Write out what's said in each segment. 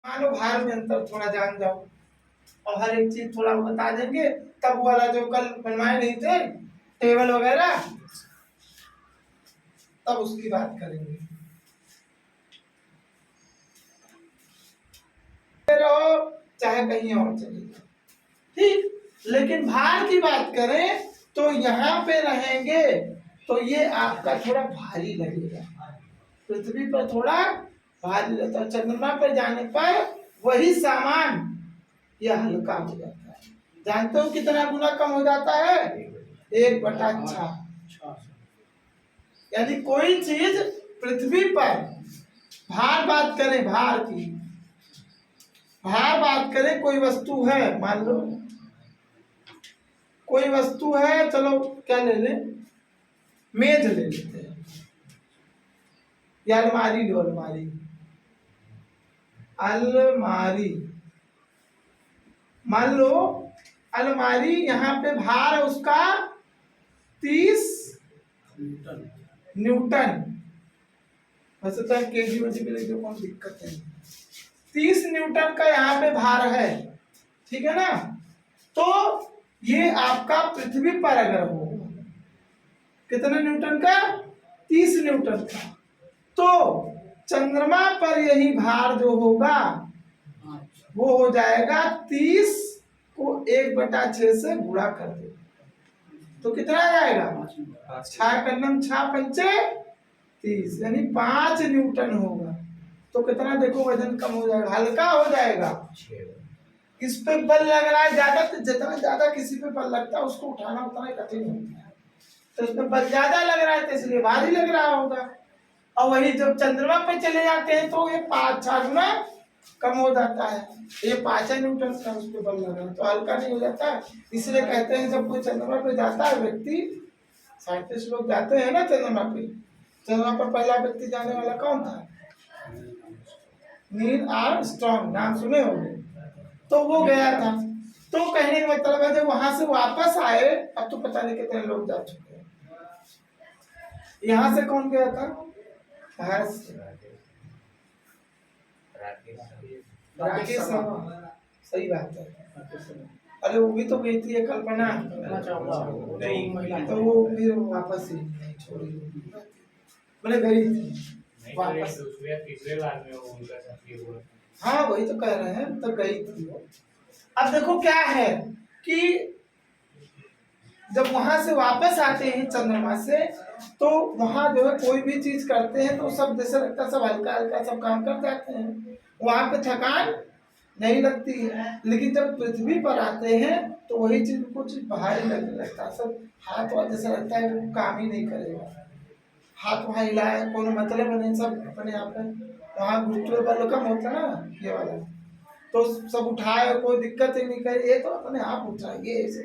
मानो भार में अंतर थोड़ा जान जाओ और हर एक चीज थोड़ा बता देंगे, तब वाला जो कल बनवाए नहीं थे टेबल वगैरह, तब उसकी बात करेंगे। रहो चाहे कहीं और चले जाओ, ठीक। लेकिन भार की बात करें तो यहाँ पे रहेंगे तो ये आपका थोड़ा भारी लगेगा, पृथ्वी पर थोड़ा भारी रहता है, चंद्रमा पर जाने पर वही सामान यह हल्का हो जाता है। जानते हो कितना गुना कम हो जाता है? 1/6। यानी कोई चीज पृथ्वी पर भार बात करें, भार की भार बात करें, कोई वस्तु है, मान लो कोई वस्तु है, चलो क्या ले ले, मेज ले लेते हैं या अलमारी लो, अलमारी अलमारी मान लो अलमारी, यहाँ पे भार है उसका 30 न्यूटन। वैसे तो केजी वजी में तो कौन दिक्कत है, 30 न्यूटन का यहाँ पे भार है, ठीक है ना। तो ये आपका पृथ्वी पर अगर हो कितने न्यूटन का, 30 न्यूटन का, तो चंद्रमा पर यही भार जो होगा वो हो जाएगा 30 को 1/6 से गुणा कर दे तो कितना आ जाएगा, 6×6=30 यानी 5 न्यूटन होगा। तो कितना देखो वजन कम हो जाएगा, हल्का हो जाएगा। इस पे बल लग रहा है ज्यादा, तो जितना ज्यादा किसी पे बल लगता है उसको उठाना उतना ही कठिन होता है, तो इसमें बल ज्यादा लग रहा है तो इसलिए भारी लग रहा होगा। और वही जब चंद्रमा पे चले जाते हैं तो ये 5-6 गुना कम हो जाता है, ये 5 न्यूटन का उस पर बल लगा तो हल्का नहीं हो जाता है। इसलिए कहते हैं जब कोई चंद्रमा पे जाता है व्यक्ति, साइंटिस्ट लोग जाते हैं ना चंद्रमा पे, चंद्रमा पर पहला व्यक्ति जाने वाला कौन था, नील आर्मस्ट्रांग, नाम सुने होंगे, तो वो गया था। तो कहने का मतलब है जब वहां से वापस आए, अब तो पता नहीं कितने लोग जा चुके हैं। यहाँ से कौन गया था, भारत से राकेश शर्मा, सही बात है। अरे वो भी तो गई थी कल्पना, तो वो फिर वापस ही छोड़ी, मैंने गई थी वापस। हाँ वही तो कह रहे हैं, तो गई थी वो। अब देखो क्या है कि जब वहां से वापस आते हैं चंद्रमा से, तो वहां जो है कोई भी चीज करते हैं तो सब जैसे लगता है सब हल्का हल्का सब काम कर जाते हैं, वहां पे थकान नहीं लगती है। लेकिन जब पृथ्वी पर आते हैं तो वही चीज कुछ भारी लगने लगता है, सब हाथ वाथ जैसा लगता है वो काम ही नहीं करेगा, हाथ वहां हिलाए कोनो मतलब नहीं, सब अपने आप में वहां गुरुत्व बल कम होता है ना ये वाला, तो सब उठाए, कोई दिक्कत ही नहीं करे, ये तो अपने आप उठाएंगे ऐसे।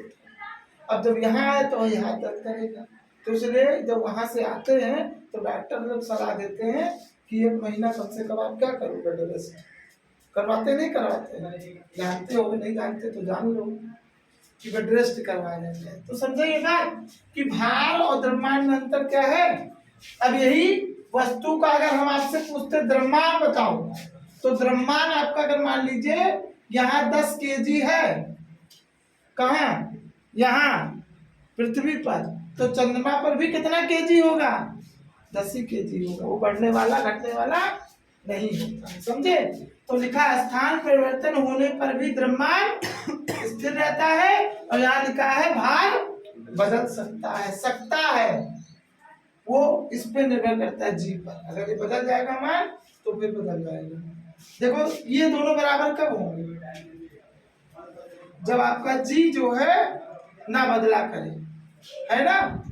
अब जब यहाँ आए तो ये हाथ दर्द करेगा, तो इसलिए जब वहां से आते हैं तो डॉक्टर लोग सलाह देते हैं कि 1 महीना कम से कम आप क्या करो, बेड रेस्ट करवाते नहीं करवाते, जानते हो नहीं जानते तो जान लो कि बेड रेस्ट करवाया जाता है। तो समझो ये बात कि भार और द्रव्यमान में अंतर क्या है। अब यही वस्तु का अगर हम आपसे पूछते द्रव्यमान बताओ, तो द्रव्यमान आपका अगर मान लीजिए यहाँ 10 केजी है, कहाँ, यहाँ पृथ्वी पर, तो चंद्रमा पर भी कितना केजी होगा, 10 ही केजी होगा, वो बढ़ने वाला घटने वाला नहीं होता, समझे। तो लिखा स्थान परिवर्तन होने पर भी द्रव्यमान स्थिर रहता है, और यहाँ लिखा है भार बदल सकता है, वो इस पे निर्भर करता है जी पर। अगर ये बदल जाएगा मान तो फिर बदल जाएगा। देखो ये दोनों बराबर कब होंगे, जब आपका जी जो है ना बदला करे, है ना,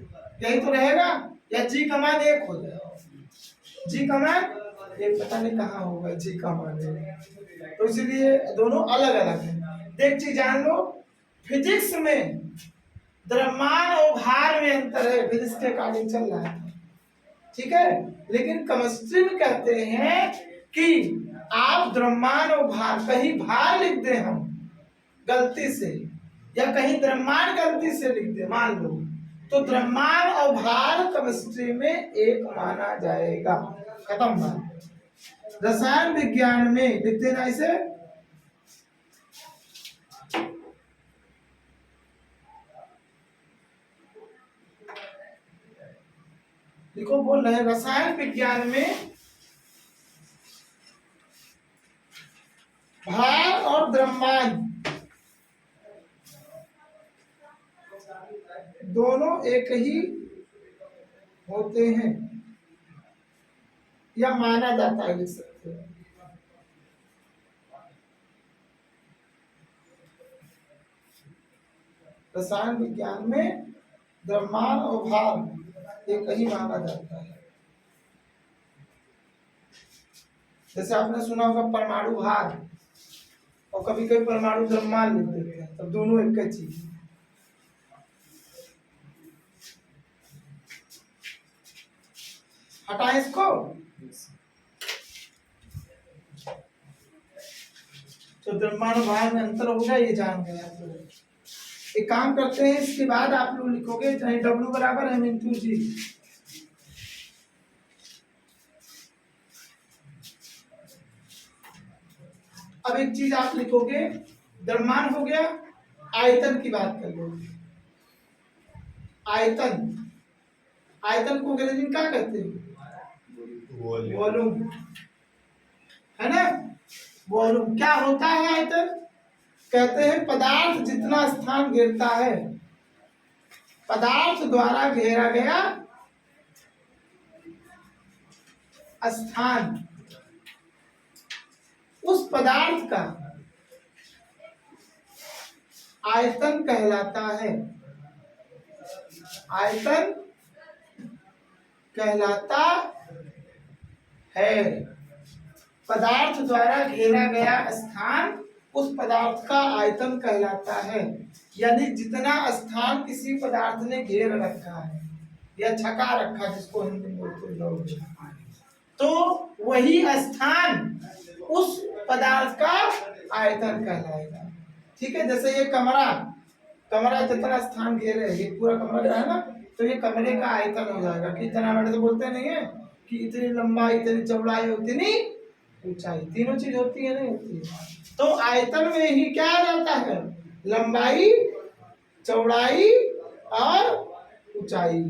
यही तो रहेगा, या जी का मान 1 हो जाए, जी का मान एक पता नहीं कहाँ होगा जी का मान, तो इसलिए दोनों अलग अलग है। देख चीज जान लो, फिजिक्स में द्रव्यमान और भार में अंतर है, फिजिक्स के अकॉर्डिंग चल रहा है, ठीक है। लेकिन केमिस्ट्री में कहते हैं कि आप द्रव्यमान और भार, कहीं भार लिख दे हम गलती से या कहीं द्रव्यमान गलती से लिख दे मान लो, तो द्रव्यमान और भार केमिस्ट्री में एक माना जाएगा, खत्म बात। रसायन विज्ञान में, लिख देना इसे, देखो बोल रहे हैं रसायन विज्ञान में भार और द्रव्यमान दोनों एक ही होते हैं या माना जाता है, लिख सकते हैं। रसायन विज्ञान में द्रव्यमान और भार एक ही माना जाता है। जैसे आपने सुना होगा परमाणु भार, और कभी कभी परमाणु द्रव्यमान लिख देते हैं, तब दोनों एक ही चीज। हटाएं इसको। तो द्रव्यमान और भार में अंतर होगा, ये जान गए आप लोग। एक काम करते हैं, इसके बाद आप लोग लिखोगे चाहे W बराबर M इंटू जी। अब एक चीज आप लिखोगे, द्रव्यमान हो गया, आयतन की बात कर लो। आयतन, आयतन को अंग्रेजी में क्या कहते हैं? वॉल्यूम, है ना। वॉल्यूम क्या होता है? आयतन कहते हैं पदार्थ जितना स्थान घेरता है, पदार्थ द्वारा घेरा गया स्थान, उस पदार्थ का आयतन कहलाता है। आयतन कहलाता है पदार्थ द्वारा घेरा गया स्थान, उस पदार्थ का आयतन कहलाता है। यानी जितना स्थान किसी पदार्थ ने घेर रखा है या छका रखा, जिसको हिंदी में बोलते हैं लोग, तो वही स्थान उस पदार्थ का आयतन कहलाएगा। ठीक है। जैसे ये कमरा, कमरा जितना स्थान घेरे, ये पूरा कमरा है ना, तो ये कमरे का आयतन हो जाएगा। कितना बड़े से बोलते नहीं है कि इतनी लंबाई, इतनी चौड़ाई, उतनी ऊंचाई, तीनों चीज होती है, नहीं होती है। तो आयतन में ही क्या आ जाता है? लंबाई, चौड़ाई और ऊंचाई।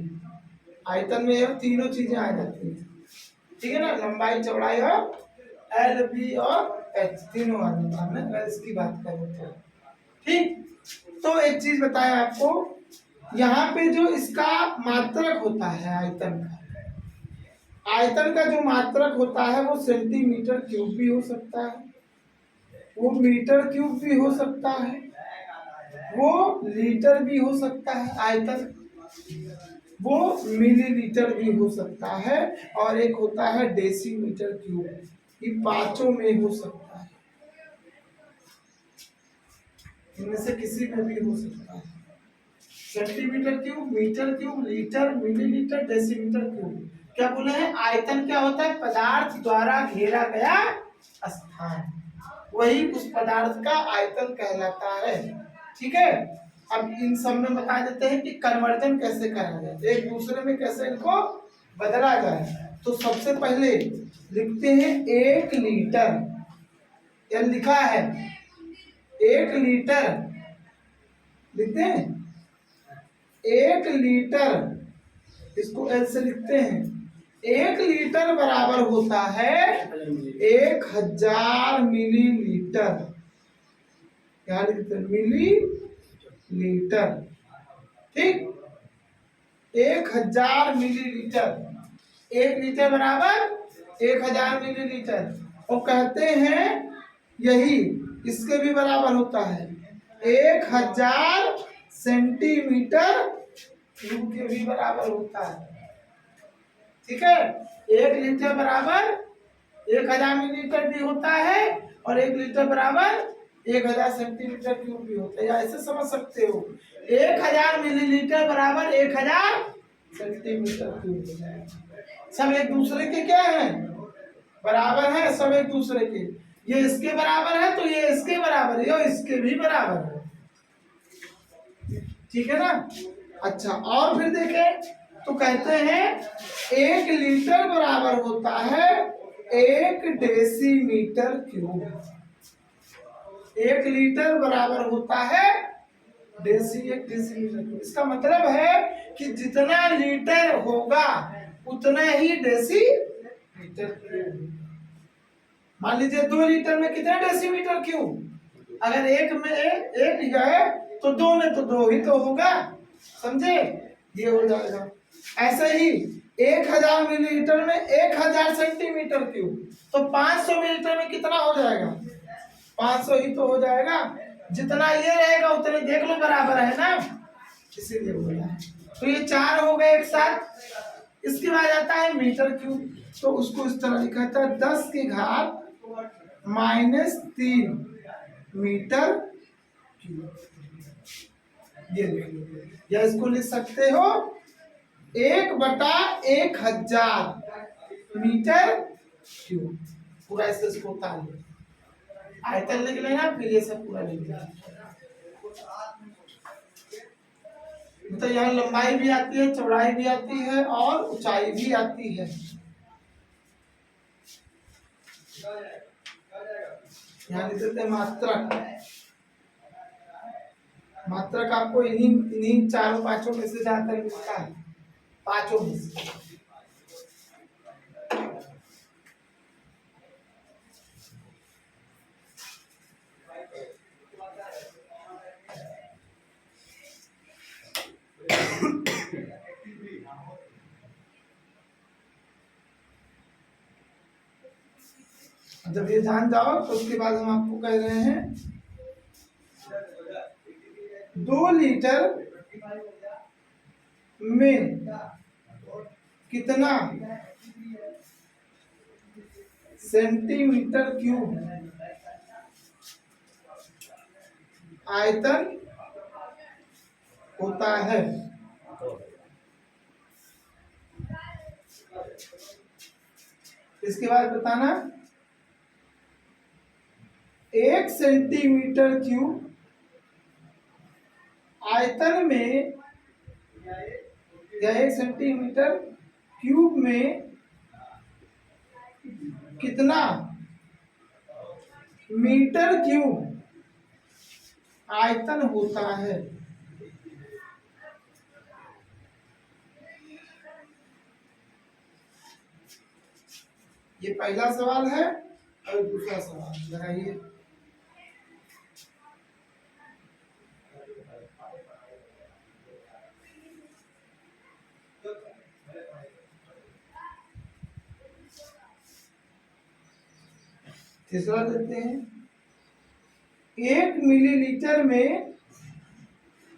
आयतन में ये तीनों चीजें आ जाती है। ठीक है ना, लंबाई, चौड़ाई और L, B और H तीनों आ जाता है। हमने इसकी बात कर रहे थे। ठीक। तो एक चीज बताया आपको, यहाँ पे जो इसका मात्रक होता है आयतन का, आयतन का जो मात्रक होता है वो सेंटीमीटर क्यूब भी हो सकता है, वो मीटर क्यूब भी हो सकता है, वो लीटर भी हो सकता है आयतन, वो मिलीलीटर भी हो सकता है, और एक होता है डेसीमीटर क्यूब, ये पांचों में हो सकता है। इनमें से किसी में भी हो सकता है। Centimetre cube, metre cube, litre, millilitre, decimetre cube. क्या बोले हैं? आयतन क्या होता है? पदार्थ द्वारा घेरा गया स्थान, वही उस पदार्थ का आयतन कहलाता है। ठीक है। अब इन सब में बता देते हैं कि कन्वर्जन कैसे करा जाए, एक दूसरे में कैसे इनको बदला जाए। तो सबसे पहले लिखते हैं 1 लीटर, या लिखा है 1 लीटर, लिखते हैं 1 लीटर, इसको L से लिखते हैं। 1 लीटर बराबर होता है 1000 मिलीलीटर, क्या लिखते हैं? मिलीलीटर। ठीक। 1000 मिलीलीटर, 1 लीटर बराबर 1000 मिलीलीटर। और कहते हैं यही इसके भी बराबर होता है 1000 सेंटीमीटर क्यूब के भी बराबर होता है। ठीक है। 1 लीटर बराबर 1000 मिलीलीटर भी होता है, और 1 लीटर बराबर 1000 सेंटीमीटर क्यूब भी होता है। या ऐसे समझ सकते हो, 1000 मिलीलीटर बराबर 1000 सेंटीमीटर क्यूब हो जाएगा। सब एक दूसरे के क्या है? बराबर है, सब एक दूसरे के। ये इसके बराबर है तो ये इसके बराबर है, ये इसके भी बराबर है। ठीक है ना। अच्छा, और फिर देखें तो कहते हैं 1 लीटर बराबर होता है 1 डेसीमीटर क्यूब। 1 लीटर बराबर होता है 1 डेसीमीटर क्यूब। इसका मतलब है कि जितना लीटर होगा उतना ही डेसीमीटर क्यूब। मान लीजिए 2 लीटर में कितने डेसीमीटर क्यूब? अगर एक में एक है तो 2 में तो 2 ही तो होगा, समझे? ये हो जाएगा। ऐसे ही 1000 मिलीलीटर में 1000 सेंटीमीटर क्यूब, तो 500 मिलीलीटर में कितना हो जाएगा? 500 ही तो हो जाएगा। जितना ये रहेगा उतने देख लो बराबर है ना, इसीलिए बोला है। तो ये 4 हो गए एक साथ। इसके बाद आता है मीटर क्यूब, तो उसको इस तरह लिखा था 10 की घात -3 मीटर क्यूब। ये लिख लो, या इसको लिख सकते हो 1/1000 मीटर क्यूब। पूरा ऐसे इसको उतार लो, आयतन लिख लेना, फिर ये सब पूरा लिख लेना। तो यहाँ लंबाई भी आती है, चौड़ाई भी आती है और ऊंचाई भी आती है। यहाँ लिख देते हैं मात्रक। मात्रक आपको इन्हीं 4-5 में से ज्यादातर मिलता है, 5 में से। जब ये जान जाओ तो उसके बाद हम आपको कह रहे हैं 2 लीटर में कितना सेंटीमीटर क्यूब आयतन होता है। इसके बाद बताना 1 सेंटीमीटर क्यूब आयतन में, या 1 सेंटीमीटर क्यूब में कितना मीटर क्यूब आयतन होता है। ये पहला सवाल है। और दूसरा सवाल लगाइए। तीसरा देते हैं 1 मिलीलीटर में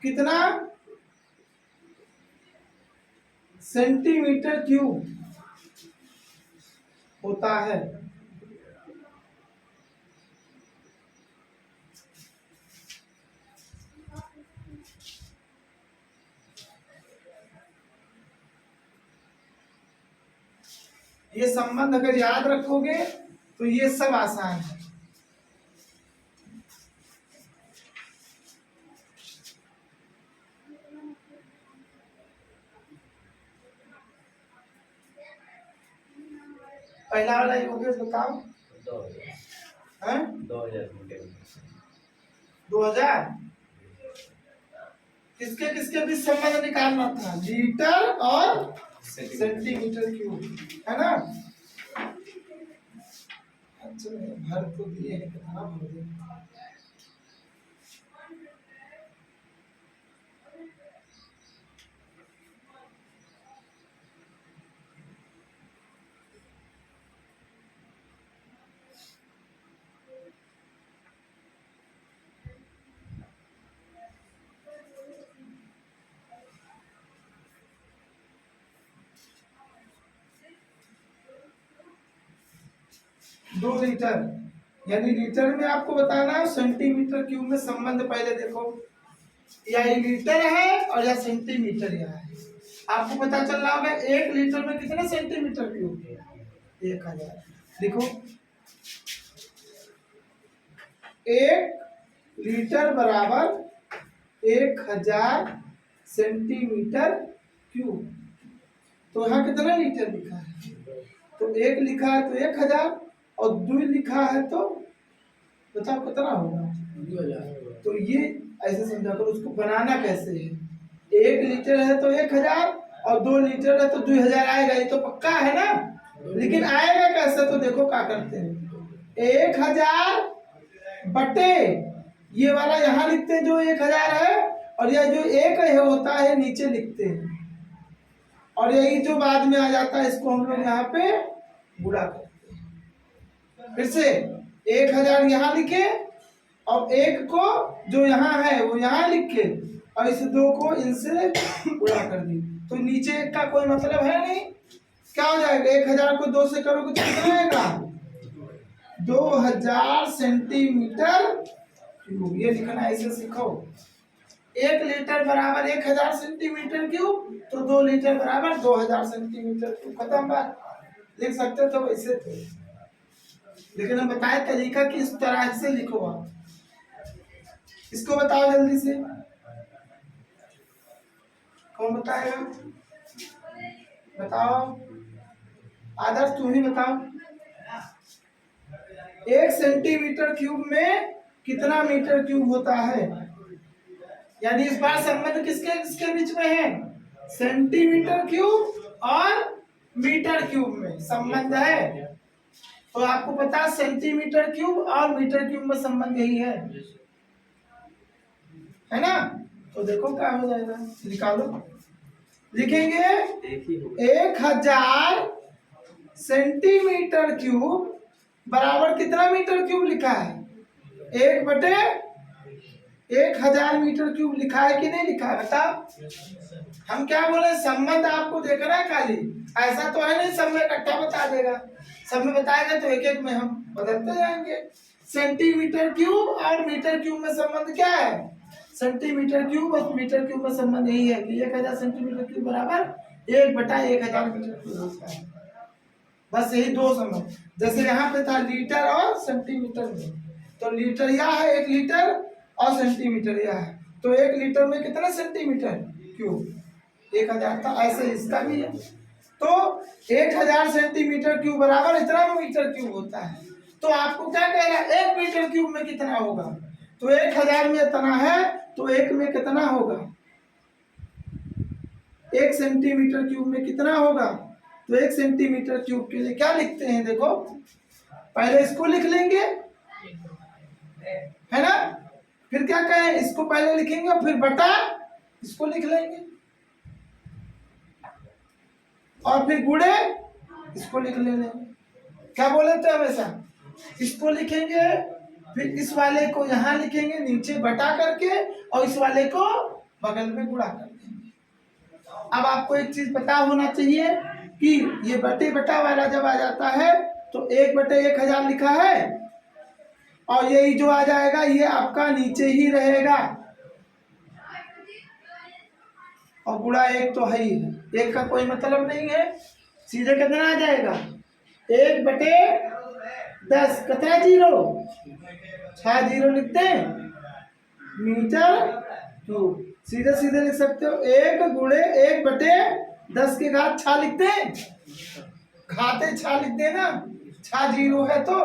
कितना सेंटीमीटर क्यूब होता है। ये संबंध अगर याद रखोगे तो ये सब आसान है। पहला वाला हो गया, बताओ। 2000 किसके किसके बीच संबंध निकालना था? लीटर और सेंटीमीटर क्यूब, है ना? अच्छा भर तो दिए हैं, कितना भर दिए? दो लीटर, यानी लीटर में आपको बताना है, सेंटीमीटर क्यूब में संबंध पहले देखो, या ये लीटर है और या सेंटीमीटर या है। आपको पता चल रहा होगा 1 लीटर में कितने सेंटीमीटर क्यूब? 1000। देखो 1 लीटर बराबर 1000 सेंटीमीटर क्यूब। तो यहाँ कितना लीटर लिखा है? तो एक लिखा है तो 1000 और 2 लिखा है तो बताओ कितना होगा? 2000। तो ये ऐसे समझा करो, उसको बनाना कैसे है। 1 लीटर है तो 1000 और 2 लीटर है तो 2000 आएगा, ये तो पक्का है ना। लेकिन आएगा कैसे, तो देखो क्या करते हैं, 1000 बटे ये वाला यहाँ लिखते हैं जो 1000 है, और यह जो एक है होता है नीचे लिखते हैं, और यही जो बाद में आ जाता है इसको हम लोग यहाँ पे गुणा करते हैं। फिर से 1000 यहाँ लिखे और एक को जो यहाँ है वो यहाँ लिख के और इस 2 को इनसे गुणा कर दी, तो नीचे एक का कोई मतलब है नहीं। क्या हो जाएगा, 1000 को 2 से करोगे तो कितना आएगा, 2000 सेंटीमीटर क्यूब। ये लिखना ऐसे सीखो, 1 लीटर बराबर 1000 सेंटीमीटर क्यूब, तो 2 लीटर बराबर 2000 सेंटीमीटर क्यूब। खत्म बात। लिख सकते तो वैसे थे, लेकिन हम बताए तरीका कि इस तरह से लिखो आप। इसको बताओ जल्दी से, कौन बताएगा? बताओ आदर्श, तुम ही बताओ। 1 सेंटीमीटर क्यूब में कितना मीटर क्यूब होता है? यानी इस बार संबंध किसके किसके बीच में है, सेंटीमीटर क्यूब और मीटर क्यूब में संबंध है। तो आपको पता है सेंटीमीटर क्यूब और मीटर क्यूब में संबंध यही है ना। तो देखो क्या हो जाएगा, निकालो। लिखेंगे 1000 सेंटीमीटर क्यूब बराबर कितना मीटर क्यूब लिखा है, 1 बटे 1000 मीटर क्यूब लिखा है कि नहीं लिखा है, बताओ। हम क्या बोले, संबंध आपको देखना है खाली, ऐसा तो है नहीं सब में इकट्ठा बता देगा। सब में बताएगा तो एक एक में हम बदलते जाएंगे। सेंटीमीटर क्यूब और मीटर क्यूब में संबंध क्या है, सेंटीमीटर क्यूब और मीटर क्यूब में संबंध यही है कि 1000 सेंटीमीटर क्यूब बराबर 1 बटा 1000 मीटर क्यूब होता है। बस यही 2 संबंध। जैसे यहाँ पे था लीटर और सेंटीमीटर में, तो लीटर यह है 1 लीटर और सेंटीमीटर यह है, तो 1 लीटर में कितना सेंटीमीटर क्यूब, 1000 था। ऐसे इसका भी है, तो 1000 सेंटीमीटर क्यूब बराबर इतना मीटर क्यूब होता है। तो आपको क्या कह रहा है, 1 मीटर क्यूब में कितना होगा, तो 1000 में इतना है तो 1 में कितना होगा, 1 सेंटीमीटर क्यूब में कितना होगा। तो 1 सेंटीमीटर क्यूब के लिए क्या लिखते हैं, देखो पहले इसको लिख लेंगे, है ना। फिर क्या कहें, इसको पहले लिखेंगे और फिर बटा इसको लिख लेंगे, और फिर गुणे इसको लिख लेंगे। क्या बोले थे हमेशा, इसको लिखेंगे फिर इस वाले को यहाँ लिखेंगे नीचे बटा करके, और इस वाले को बगल में गुणा कर देंगे। अब आपको एक चीज पता होना चाहिए कि ये बटे बटा वाला जब आ जाता है तो 1 बटे 1000 लिखा है, और यही जो आ जाएगा ये आपका नीचे ही रहेगा, और गुणा 1 तो है ही है, 1 का कोई मतलब नहीं है। सीधे कितना आ जाएगा, 1 बटे 10, कितना जीरो, 6 जीरो लिखते हैं मीटर क्यूब। सीधे सीधे लिख सकते हो, 1 गुणे 1 बटे 10 के घात 6 लिखते हैं, घाते 6 लिख देना, 6 जीरो है तो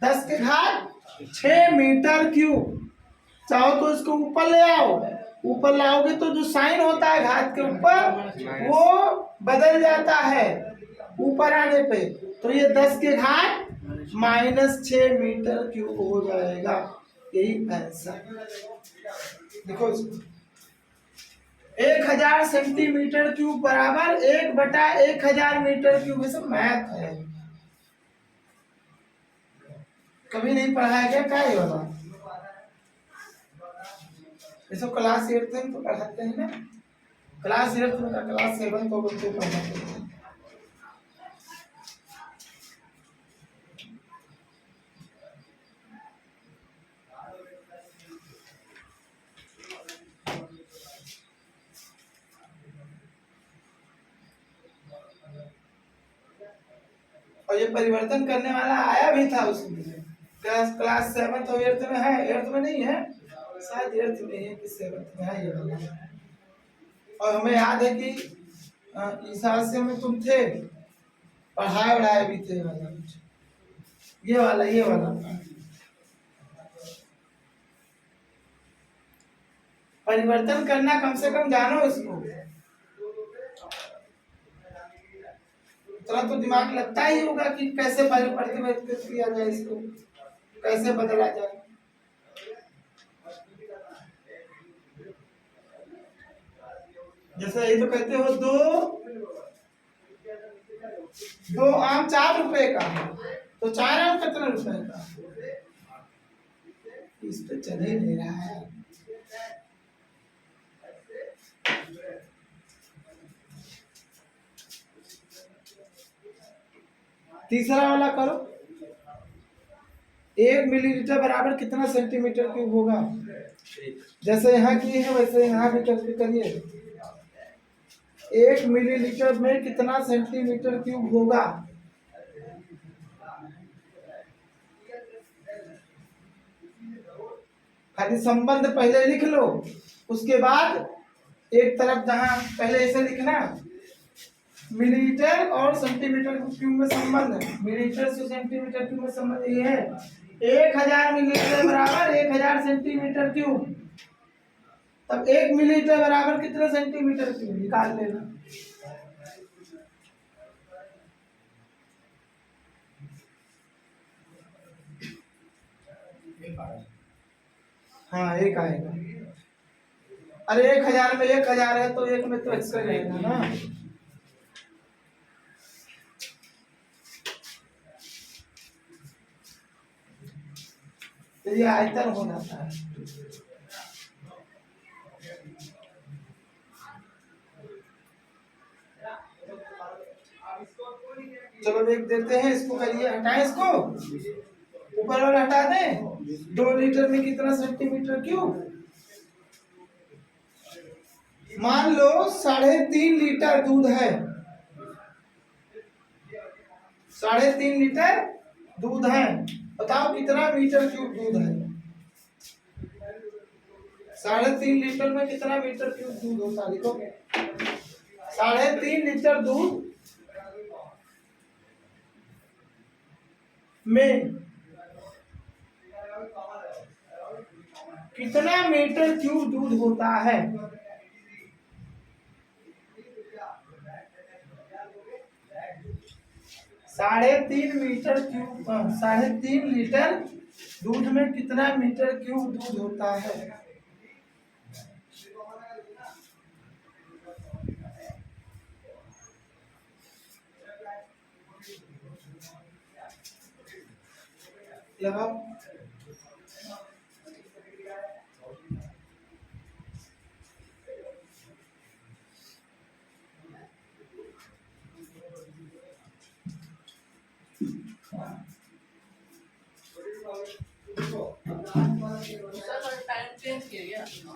10 के घात 6 मीटर क्यूब। चाहो तो इसको ऊपर ले आओ, ऊपर लाओगे तो जो साइन होता है घात के ऊपर वो बदल जाता है ऊपर आने पे, तो ये 10 के घात -6 मीटर क्यूब हो जाएगा। यही आंसर। देखो इसको, 1000 सेंटीमीटर क्यूब बराबर 1 बटा 1000 मीटर क्यूब। ये सब मैथ है, कभी नहीं पढ़ाया गया क्या ये वाला। इसको क्लास 8 में तो पढ़ाते हैं ना, क्लास 8 में का क्लास 7 तो बच्चे पढ़ाते हैं। और ये परिवर्तन करने वाला आया भी था उसमें, क्लास 7 और 8 में है, 8 में नहीं है शायद, 8 में है कि 7 में है ये वाला। और हमें याद है कि इस हादसे में तुम थे पढ़ाए वढ़ाए भी थे वाला कुछ, ये वाला परिवर्तन करना कम से कम जानो इसको, थोड़ा तो दिमाग लगता ही होगा कि कैसे परिवर्तित किया जाए, इसको कैसे बदला जाए। जैसे ये तो कहते हो दो आम 4 रुपए का, तो 4 आम कितने रुपए का, इस पे चल ही नहीं रहा है। तीसरा वाला करो, 1 मिलीलीटर बराबर कितना सेंटीमीटर क्यूब होगा। जैसे यहाँ की है वैसे यहाँ भी करके करिए, 1 मिलीलीटर में कितना सेंटीमीटर क्यूब होगा। खाली संबंध पहले लिख लो, उसके बाद एक तरफ जहां पहले ऐसे लिखना मिलीलीटर और सेंटीमीटर क्यूब में संबंध, मिलीलीटर से सेंटीमीटर क्यूब में संबंध ये है 1000 मिलीलीटर बराबर 1000 सेंटीमीटर क्यूब। तब 1 मिलीलीटर बराबर कितने सेंटीमीटर क्यूब निकाल लेना। हाँ 1 आएगा। अरे 1000 में 1000 है तो 1 में तो एक्स्ट्रा रहेगा ना। तो ये आयतन हो जाता है। चलो देख देते हैं, इसको करिए, हटाएं इसको, ऊपर वाला हटा दें। 2 लीटर में कितना सेंटीमीटर क्यूब, मान लो 3.5 लीटर दूध है, 3.5 लीटर दूध है, बताओ कितना मीटर क्यूब दूध है। 3.5 लीटर में कितना मीटर क्यूब दूध होता है, देखो 3.5 लीटर दूध में कितना मीटर क्यूब दूध होता है। 3.5 मीटर क्यूब 3.5 लीटर दूध में कितना मीटर क्यूब दूध होता है। लगाओ,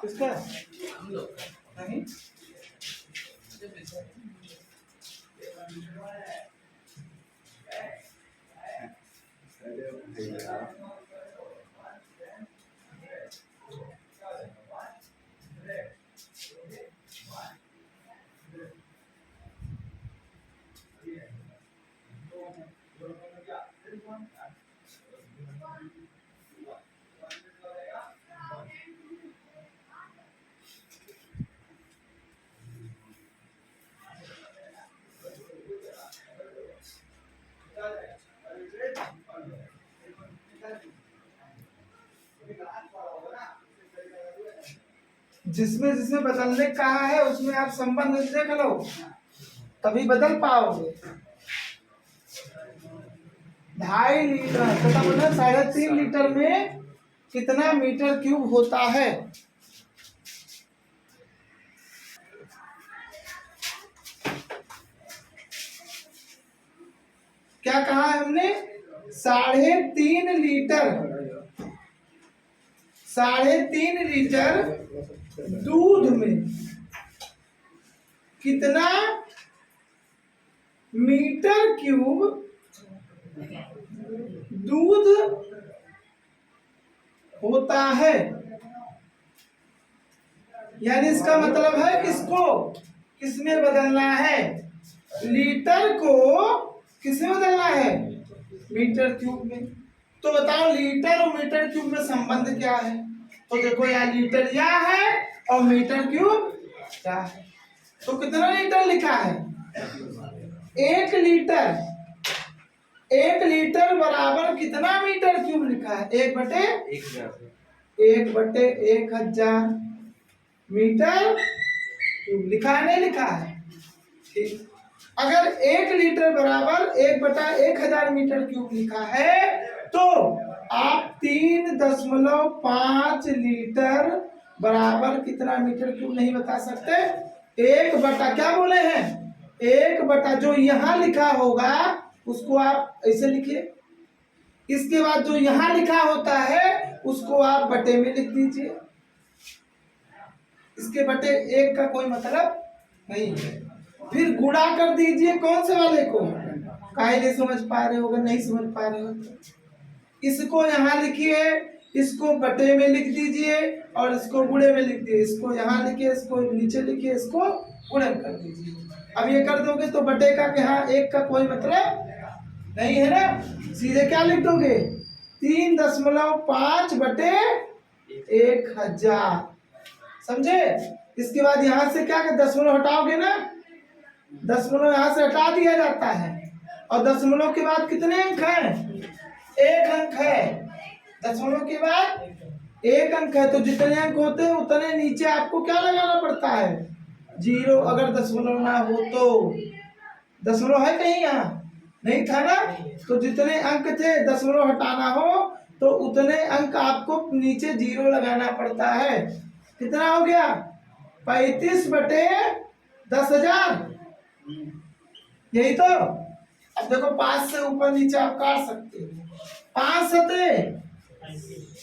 किसका नहीं जिसमें जिसमें बदलने कहा है उसमें आप संबंध देख लो, तभी बदल पाओगे। 2.5 लीटर तथा मतलब 3.5 लीटर में कितना मीटर क्यूब होता है। क्या कहा है हमने, 3.5 लीटर 3.5 लीटर दूध में कितना मीटर क्यूब दूध होता है। यानी इसका मतलब है किसको किसमें बदलना है, लीटर को किसमें बदलना है? मीटर क्यूब में। तो बताओ लीटर और मीटर क्यूब में संबंध क्या है? तो देखो यार, लीटर यह है और मीटर क्यूब क्या है। तो कितना लीटर लिखा है? 1 लीटर। 1 लीटर बराबर कितना मीटर क्यूब लिखा है? 1/1000 मीटर क्यूब लिखा है, नहीं लिखा है? ठीक। अगर 1 लीटर बराबर 1/1000 मीटर क्यूब लिखा है तो आप 3.5 लीटर बराबर कितना मीटर क्यूब नहीं बता सकते? 1/, क्या बोले हैं? 1/, जो यहाँ लिखा होगा उसको आप ऐसे लिखिए। इसके बाद जो यहाँ लिखा होता है उसको आप बटे में लिख दीजिए। इसके बटे 1 का कोई मतलब नहीं है। फिर गुणा कर दीजिए कौन से वाले को? काहे नहीं समझ पा रहे हो? अगर नहीं समझ पा रहे हो तो इसको यहाँ लिखिए, इसको बटे में लिख दीजिए और इसको गुणे में लिख दीजिए। इसको यहाँ लिखिए, इसको नीचे लिखिए, इसको गुणन कर दीजिए। अब ये कर दोगे तो बटे का यहाँ 1 का कोई मतलब नहीं है ना, सीधे क्या लिख दोगे? 3.5 बटे 1000। समझे? इसके बाद यहाँ से क्या कर, दशमलव हटाओगे ना, दशमलव यहाँ से हटा दिया जाता है। और दशमलव के बाद कितने अंक हैं? 1 अंक है। दशमलव के बाद 1 अंक है, तो जितने अंक होते हैं उतने नीचे आपको क्या लगाना पड़ता है? 0। अगर दशमलव ना हो तो दशमलव है कहीं? यहाँ नहीं था ना। तो जितने अंक थे दशमलव हटाना हो तो उतने अंक आपको नीचे 0 लगाना पड़ता है। कितना हो गया? 35/10,000। यही तो। अब देखो 5 से ऊपर नीचे आप काट सकते हो। 5 सते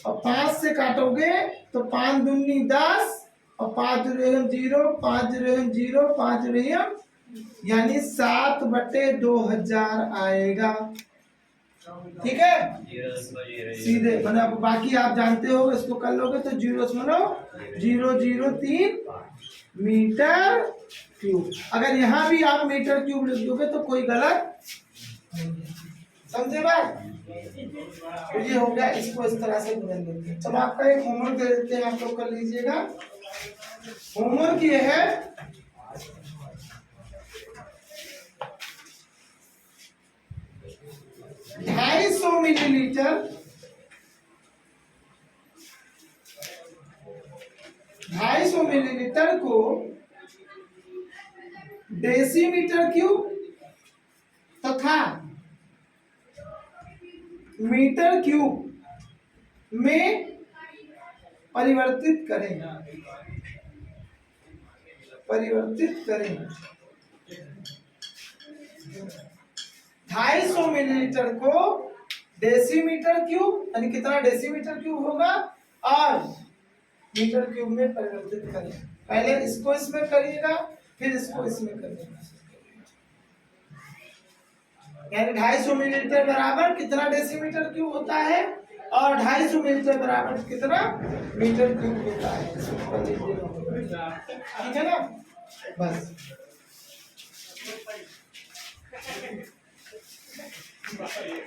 और 5 से काटोगे तो 5 दूनी 10 और 5 0 5 0 5 0 यानी 7/2000 आएगा। ठीक है, सीधे मतलब बाकी आप जानते हो, इसको कर लोगे तो 0.003 मीटर क्यूब। अगर यहाँ भी आप मीटर क्यूब लिख दोगे तो कोई गलत नहीं है। समझे बात? तो ये हो गया, इसको इस तरह से बदल देते हैं। चलो आपका एक होमवर्क दे देते हैं, आप लोग कर लीजिएगा। होमवर्क ये है 250 मिलीलीटर 250 मिलीलीटर को डेसीमीटर क्यूब तथा मीटर क्यूब में परिवर्तित करें। 250 मिलीलीटर को डेसीमीटर क्यूब, यानी कितना डेसीमीटर क्यूब होगा, और मीटर क्यूब में परिवर्तित करें। पहले इसको इसमें करिएगा, फिर इसको इसमें करिएगा। यानी 250 मिलीलीटर बराबर कितना डेसीमीटर क्यूब होता है और 250 मिलीलीटर बराबर कितना मीटर क्यूब होता है। ठीक है ना? बस